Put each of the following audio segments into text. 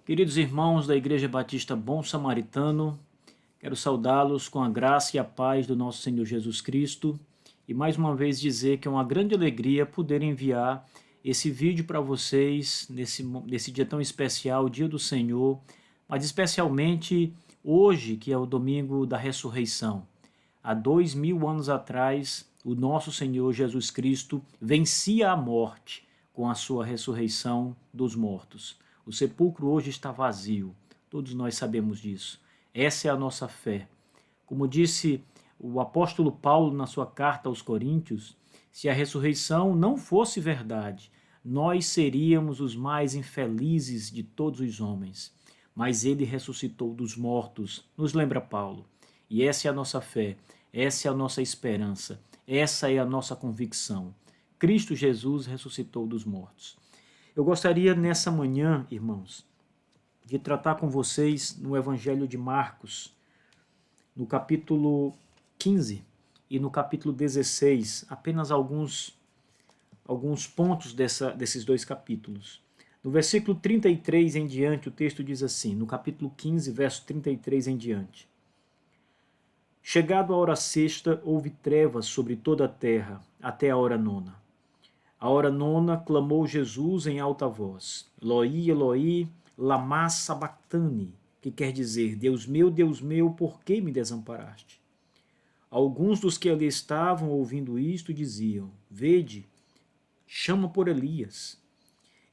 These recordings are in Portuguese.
Queridos irmãos da Igreja Batista Bom Samaritano, quero saudá-los com a graça e a paz do nosso Senhor Jesus Cristo e mais uma vez dizer que é uma grande alegria poder enviar esse vídeo para vocês nesse dia tão especial, Dia do Senhor, mas especialmente hoje, que é o domingo da ressurreição. Há 2000 anos atrás, o nosso Senhor Jesus Cristo vencia a morte com a sua ressurreição dos mortos. O sepulcro hoje está vazio, todos nós sabemos disso. Essa é a nossa fé. Como disse o apóstolo Paulo na sua carta aos Coríntios, se a ressurreição não fosse verdade, nós seríamos os mais infelizes de todos os homens. Mas ele ressuscitou dos mortos, nos lembra Paulo. E essa é a nossa fé, essa é a nossa esperança, essa é a nossa convicção. Cristo Jesus ressuscitou dos mortos. Eu gostaria nessa manhã, irmãos, de tratar com vocês no Evangelho de Marcos, no capítulo 15 e no capítulo 16, apenas alguns pontos desses dois capítulos. No versículo 33 em diante, o texto diz assim, no capítulo 15, verso 33 em diante. Chegado a hora sexta, houve trevas sobre toda a terra, até a hora nona. A hora nona, clamou Jesus em alta voz, Eloi, Eloi, lama sabachthani, que quer dizer, Deus meu, por que me desamparaste? Alguns dos que ali estavam ouvindo isto diziam, vede, chama por Elias.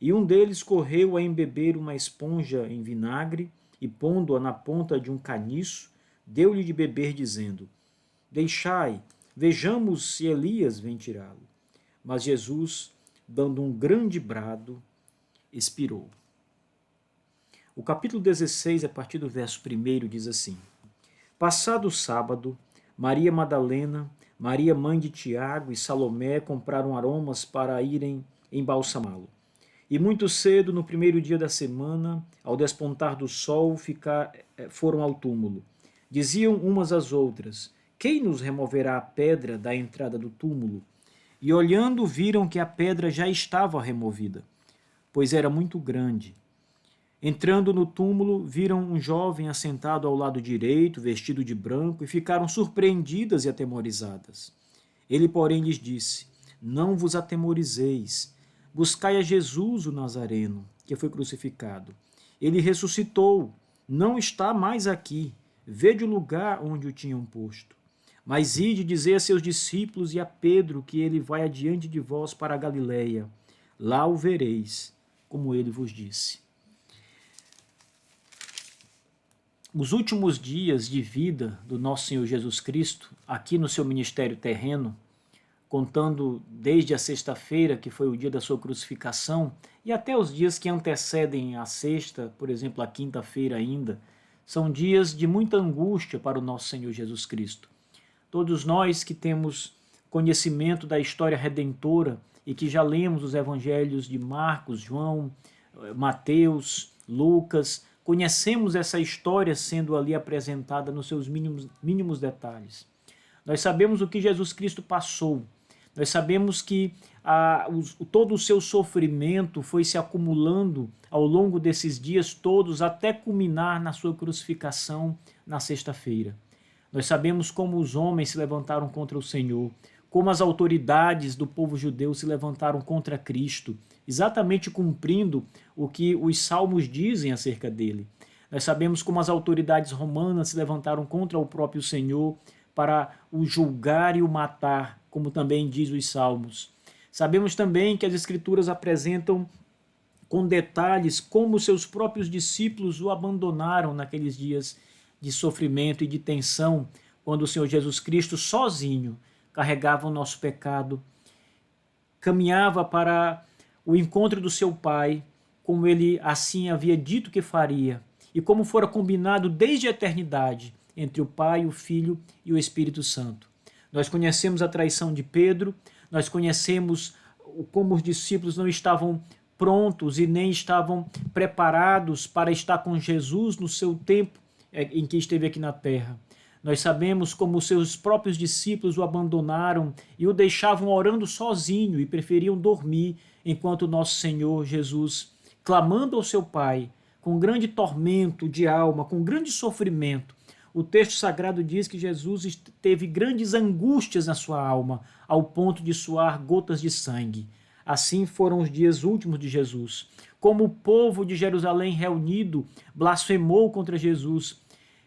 E um deles correu a embeber uma esponja em vinagre e, pondo-a na ponta de um caniço, deu-lhe de beber, dizendo, deixai, vejamos se Elias vem tirá-lo. Mas Jesus, dando um grande brado, expirou. O capítulo 16, a partir do verso 1, diz assim, passado o sábado, Maria Madalena, Maria mãe de Tiago e Salomé compraram aromas para irem embalsamá-lo. E muito cedo, no primeiro dia da semana, ao despontar do sol, foram ao túmulo. Diziam umas às outras, quem nos removerá a pedra da entrada do túmulo? E olhando, viram que a pedra já estava removida, pois era muito grande. Entrando no túmulo, viram um jovem assentado ao lado direito, vestido de branco, e ficaram surpreendidas e atemorizadas. Ele, porém, lhes disse, não vos atemorizeis, buscai a Jesus o Nazareno, que foi crucificado. Ele ressuscitou, não está mais aqui, vede o lugar onde o tinham posto. Mas ide dizer a seus discípulos e a Pedro que ele vai adiante de vós para a Galileia. Lá o vereis, como ele vos disse. Os últimos dias de vida do nosso Senhor Jesus Cristo, aqui no seu ministério terreno, contando desde a sexta-feira, que foi o dia da sua crucificação, e até os dias que antecedem a sexta, por exemplo, a quinta-feira ainda, são dias de muita angústia para o nosso Senhor Jesus Cristo. Todos nós que temos conhecimento da história redentora e que já lemos os evangelhos de Marcos, João, Mateus, Lucas, conhecemos essa história sendo ali apresentada nos seus mínimos detalhes. Nós sabemos o que Jesus Cristo passou. Nós sabemos que todo o seu sofrimento foi se acumulando ao longo desses dias todos até culminar na sua crucificação na sexta-feira. Nós sabemos como os homens se levantaram contra o Senhor, como as autoridades do povo judeu se levantaram contra Cristo, exatamente cumprindo o que os salmos dizem acerca dele. Nós sabemos como as autoridades romanas se levantaram contra o próprio Senhor para o julgar e o matar, como também diz os salmos. Sabemos também que as Escrituras apresentam com detalhes como seus próprios discípulos o abandonaram naqueles dias de sofrimento e de tensão, quando o Senhor Jesus Cristo sozinho carregava o nosso pecado, caminhava para o encontro do seu Pai, como ele assim havia dito que faria, e como fora combinado desde a eternidade entre o Pai, o Filho e o Espírito Santo. Nós conhecemos a traição de Pedro, nós conhecemos como os discípulos não estavam prontos e nem estavam preparados para estar com Jesus no seu tempo em que esteve aqui na terra. Nós sabemos como os seus próprios discípulos o abandonaram e o deixavam orando sozinho e preferiam dormir enquanto nosso Senhor Jesus, clamando ao seu Pai, com grande tormento de alma, com grande sofrimento. O texto sagrado diz que Jesus teve grandes angústias na sua alma, ao ponto de suar gotas de sangue. Assim foram os dias últimos de Jesus. Como o povo de Jerusalém reunido blasfemou contra Jesus,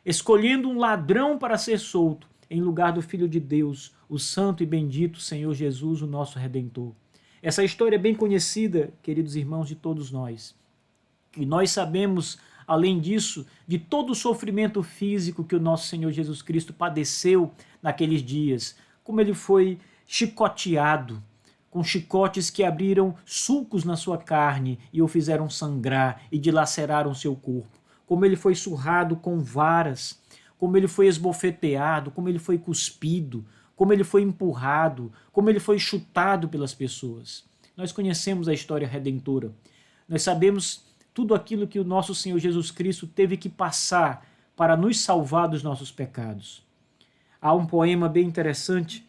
escolhendo um ladrão para ser solto, em lugar do Filho de Deus, o santo e bendito Senhor Jesus, o nosso Redentor. Essa história é bem conhecida, queridos irmãos, de todos nós. E nós sabemos, além disso, de todo o sofrimento físico que o nosso Senhor Jesus Cristo padeceu naqueles dias, como ele foi chicoteado, com chicotes que abriram sulcos na sua carne e o fizeram sangrar e dilaceraram seu corpo, como ele foi surrado com varas, como ele foi esbofeteado, como ele foi cuspido, como ele foi empurrado, como ele foi chutado pelas pessoas. Nós conhecemos a história redentora. Nós sabemos tudo aquilo que o nosso Senhor Jesus Cristo teve que passar para nos salvar dos nossos pecados. Há um poema bem interessante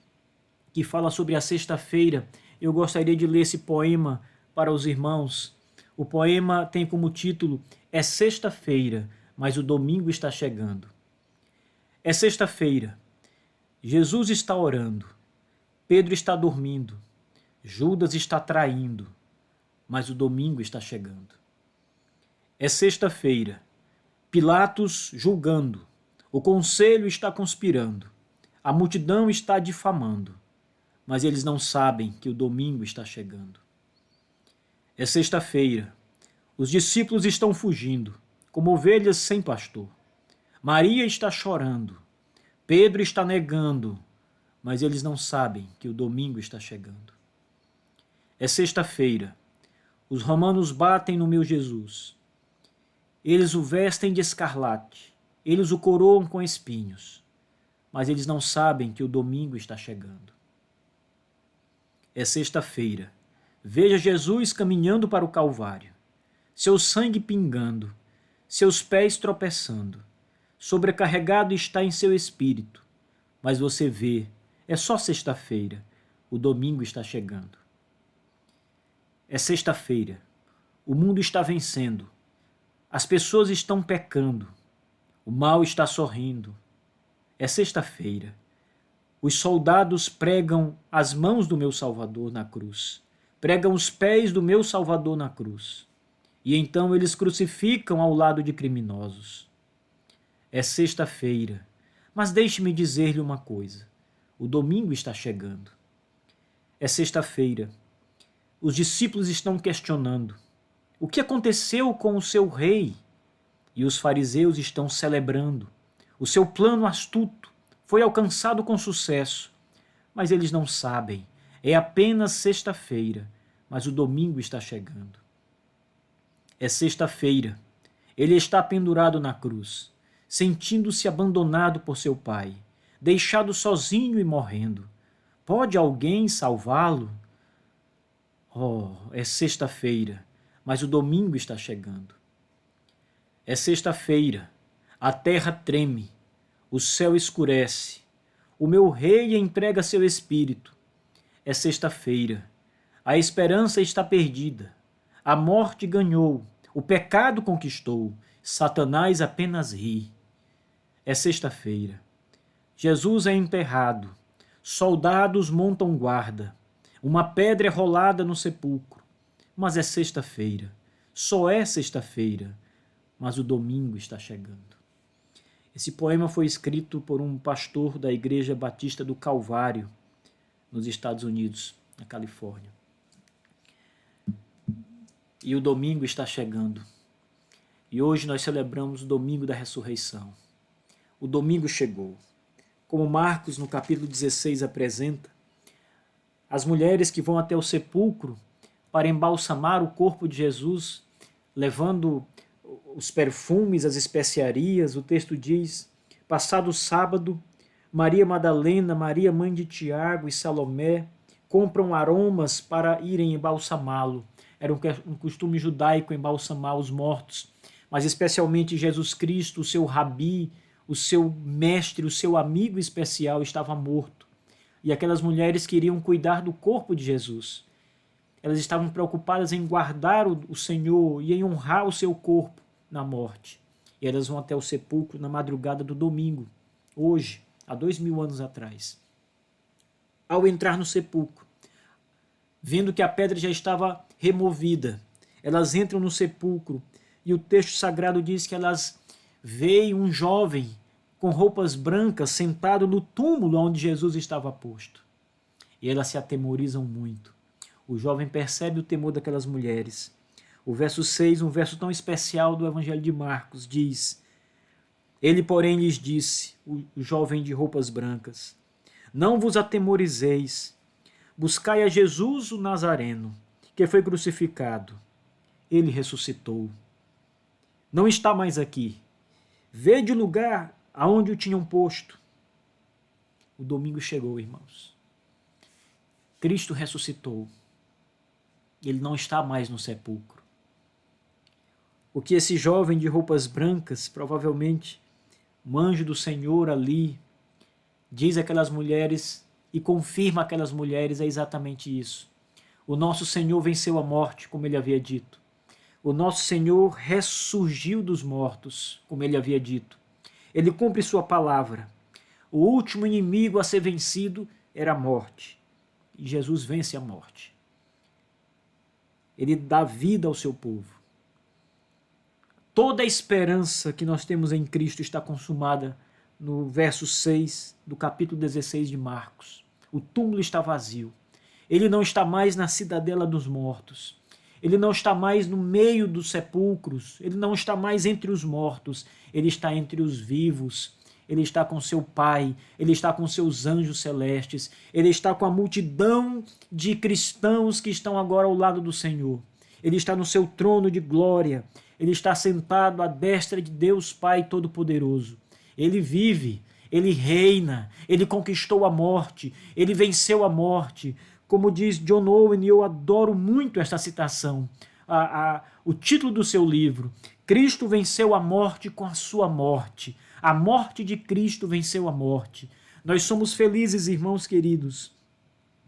que fala sobre a sexta-feira. Eu gostaria de ler esse poema para os irmãos. O poema tem como título É Sexta-feira, mas o domingo está chegando. É sexta-feira. Jesus está orando. Pedro está dormindo. Judas está traindo. Mas o domingo está chegando. É sexta-feira. Pilatos julgando. O conselho está conspirando. A multidão está difamando. Mas eles não sabem que o domingo está chegando. É sexta-feira. Os discípulos estão fugindo, como ovelhas sem pastor. Maria está chorando. Pedro está negando, mas eles não sabem que o domingo está chegando. É sexta-feira. Os romanos batem no meu Jesus. Eles o vestem de escarlate. Eles o coroam com espinhos. Mas eles não sabem que o domingo está chegando. É sexta-feira. Veja Jesus caminhando para o Calvário. Seu sangue pingando. Seus pés tropeçando. Sobrecarregado está em seu espírito. Mas você vê, é só sexta-feira. O domingo está chegando. É sexta-feira. O mundo está vencendo. As pessoas estão pecando. O mal está sorrindo. É sexta-feira. Os soldados pregam as mãos do meu Salvador na cruz. Pregam os pés do meu Salvador na cruz. E então eles crucificam ao lado de criminosos. É sexta-feira. Mas deixe-me dizer-lhe uma coisa. O domingo está chegando. É sexta-feira. Os discípulos estão questionando. O que aconteceu com o seu rei? E os fariseus estão celebrando. O seu plano astuto foi alcançado com sucesso. Mas eles não sabem. É apenas sexta-feira. Mas o domingo está chegando. É sexta-feira. Ele está pendurado na cruz, sentindo-se abandonado por seu pai, deixado sozinho e morrendo. Pode alguém salvá-lo? Oh, é sexta-feira, mas o domingo está chegando. É sexta-feira, a terra treme, o céu escurece, o meu rei entrega seu espírito. É sexta-feira, a esperança está perdida, a morte ganhou, o pecado conquistou, Satanás apenas ri. É sexta-feira. Jesus é enterrado. Soldados montam guarda. Uma pedra é rolada no sepulcro. Mas é sexta-feira. Só é sexta-feira. Mas o domingo está chegando. Esse poema foi escrito por um pastor da Igreja Batista do Calvário, nos Estados Unidos, na Califórnia. E o domingo está chegando. E hoje nós celebramos o domingo da ressurreição. O domingo chegou. Como Marcos, no capítulo 16, apresenta, as mulheres que vão até o sepulcro para embalsamar o corpo de Jesus, levando os perfumes, as especiarias, o texto diz, passado o sábado, Maria Madalena, Maria mãe de Tiago e Salomé compram aromas para irem embalsamá-lo. Era um costume judaico embalsamar os mortos, mas especialmente Jesus Cristo, o seu rabi, o seu mestre, o seu amigo especial estava morto. E aquelas mulheres queriam cuidar do corpo de Jesus. Elas estavam preocupadas em guardar o Senhor e em honrar o seu corpo. na morte. E elas vão até o sepulcro na madrugada do domingo, hoje, há 2000 anos atrás. Ao entrar no sepulcro, vendo que a pedra já estava removida, elas entram no sepulcro e o texto sagrado diz que elas veem um jovem com roupas brancas sentado no túmulo onde Jesus estava posto. E elas se atemorizam muito. O jovem percebe o temor daquelas mulheres. O verso 6, um verso tão especial do Evangelho de Marcos, diz: ele, porém, lhes disse, o jovem de roupas brancas: não vos atemorizeis, buscai a Jesus o Nazareno, que foi crucificado. Ele ressuscitou. Não está mais aqui. Vede o lugar aonde o tinham posto. O domingo chegou, irmãos. Cristo ressuscitou. Ele não está mais no sepulcro. O que esse jovem de roupas brancas, provavelmente um anjo do Senhor ali, diz àquelas mulheres e confirma àquelas mulheres, é exatamente isso. O nosso Senhor venceu a morte, como ele havia dito. O nosso Senhor ressurgiu dos mortos, como ele havia dito. Ele cumpre sua palavra. O último inimigo a ser vencido era a morte. E Jesus vence a morte. Ele dá vida ao seu povo. Toda a esperança que nós temos em Cristo está consumada no verso 6 do capítulo 16 de Marcos. O túmulo está vazio. Ele não está mais na cidadela dos mortos. Ele não está mais no meio dos sepulcros. Ele não está mais entre os mortos. Ele está entre os vivos. Ele está com seu Pai. Ele está com seus anjos celestes. Ele está com a multidão de cristãos que estão agora ao lado do Senhor. Ele está no seu trono de glória. Ele está sentado à destra de Deus Pai Todo-Poderoso. Ele vive, ele reina, ele conquistou a morte, ele venceu a morte. Como diz John Owen, e eu adoro muito esta citação, o título do seu livro: Cristo venceu a morte com a sua morte. A morte de Cristo venceu a morte. Nós somos felizes, irmãos queridos,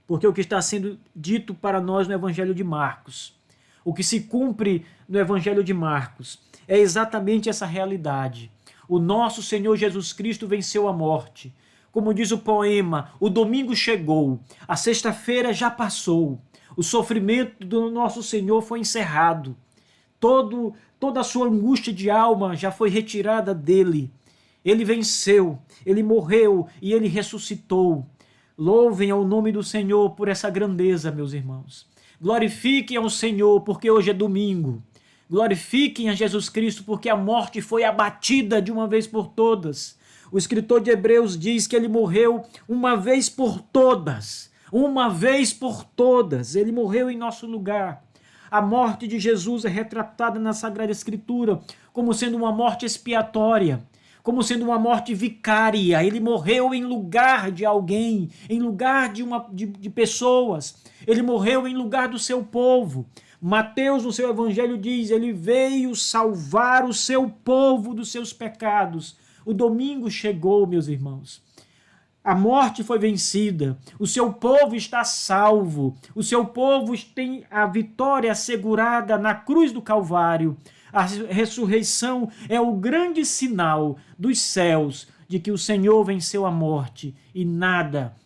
porque o que está sendo dito para nós no Evangelho de Marcos, o que se cumpre no Evangelho de Marcos, é exatamente essa realidade. O nosso Senhor Jesus Cristo venceu a morte. Como diz o poema, o domingo chegou, a sexta-feira já passou, o sofrimento do nosso Senhor foi encerrado, toda a sua angústia de alma já foi retirada dele. Ele venceu, ele morreu e ele ressuscitou. Louvem ao nome do Senhor por essa grandeza, meus irmãos. Glorifiquem ao Senhor, porque hoje é domingo. Glorifiquem a Jesus Cristo, porque a morte foi abatida de uma vez por todas. O escritor de Hebreus diz que ele morreu uma vez por todas. Uma vez por todas. Ele morreu em nosso lugar. A morte de Jesus é retratada na Sagrada Escritura como sendo uma morte expiatória, como sendo uma morte vicária. Ele morreu em lugar de alguém, em lugar de pessoas. Ele morreu em lugar do seu povo. Mateus, no seu evangelho, diz: ele veio salvar o seu povo dos seus pecados. O domingo chegou, meus irmãos. A morte foi vencida. O seu povo está salvo. O seu povo tem a vitória assegurada na cruz do Calvário. A ressurreição é o grande sinal dos céus de que o Senhor venceu a morte e nada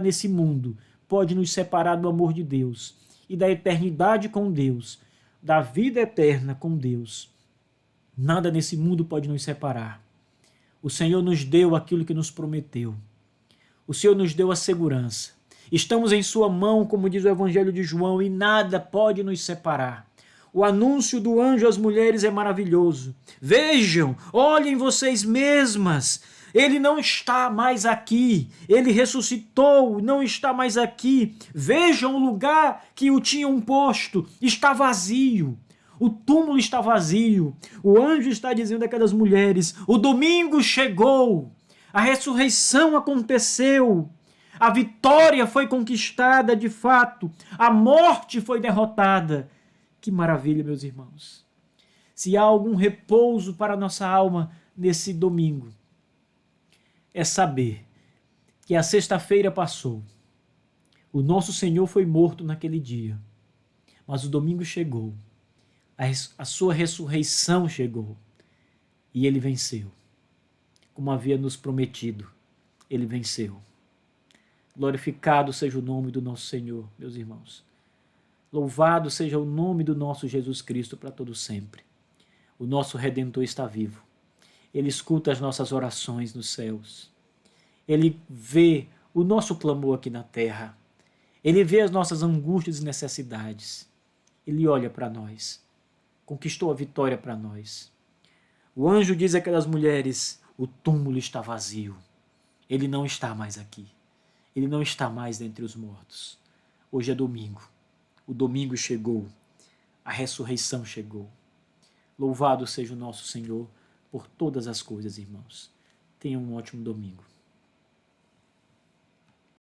nesse mundo pode nos separar do amor de Deus e da eternidade com Deus, da vida eterna com Deus. Nada nesse mundo pode nos separar. O Senhor nos deu aquilo que nos prometeu. O Senhor nos deu a segurança. Estamos em sua mão, como diz o Evangelho de João, e nada pode nos separar. O anúncio do anjo às mulheres é maravilhoso. Vejam, olhem vocês mesmas. Ele não está mais aqui. Ele ressuscitou, não está mais aqui. Vejam o lugar que o tinham posto. Está vazio. O túmulo está vazio. O anjo está dizendo àquelas mulheres: o domingo chegou. A ressurreição aconteceu. A vitória foi conquistada de fato. A morte foi derrotada. Que maravilha, meus irmãos. Se há algum repouso para a nossa alma nesse domingo, é saber que a sexta-feira passou. O nosso Senhor foi morto naquele dia, mas o domingo chegou. A sua ressurreição chegou e ele venceu. Como havia nos prometido, ele venceu. Glorificado seja o nome do nosso Senhor, meus irmãos. Louvado seja o nome do nosso Jesus Cristo para todo sempre. O nosso Redentor está vivo. Ele escuta as nossas orações nos céus. Ele vê o nosso clamor aqui na terra. Ele vê as nossas angústias e necessidades. Ele olha para nós. Conquistou a vitória para nós. O anjo diz àquelas mulheres: o túmulo está vazio. Ele não está mais aqui. Ele não está mais dentre os mortos. Hoje é domingo. O domingo chegou. A ressurreição chegou. Louvado seja o nosso Senhor por todas as coisas, irmãos. Tenham um ótimo domingo.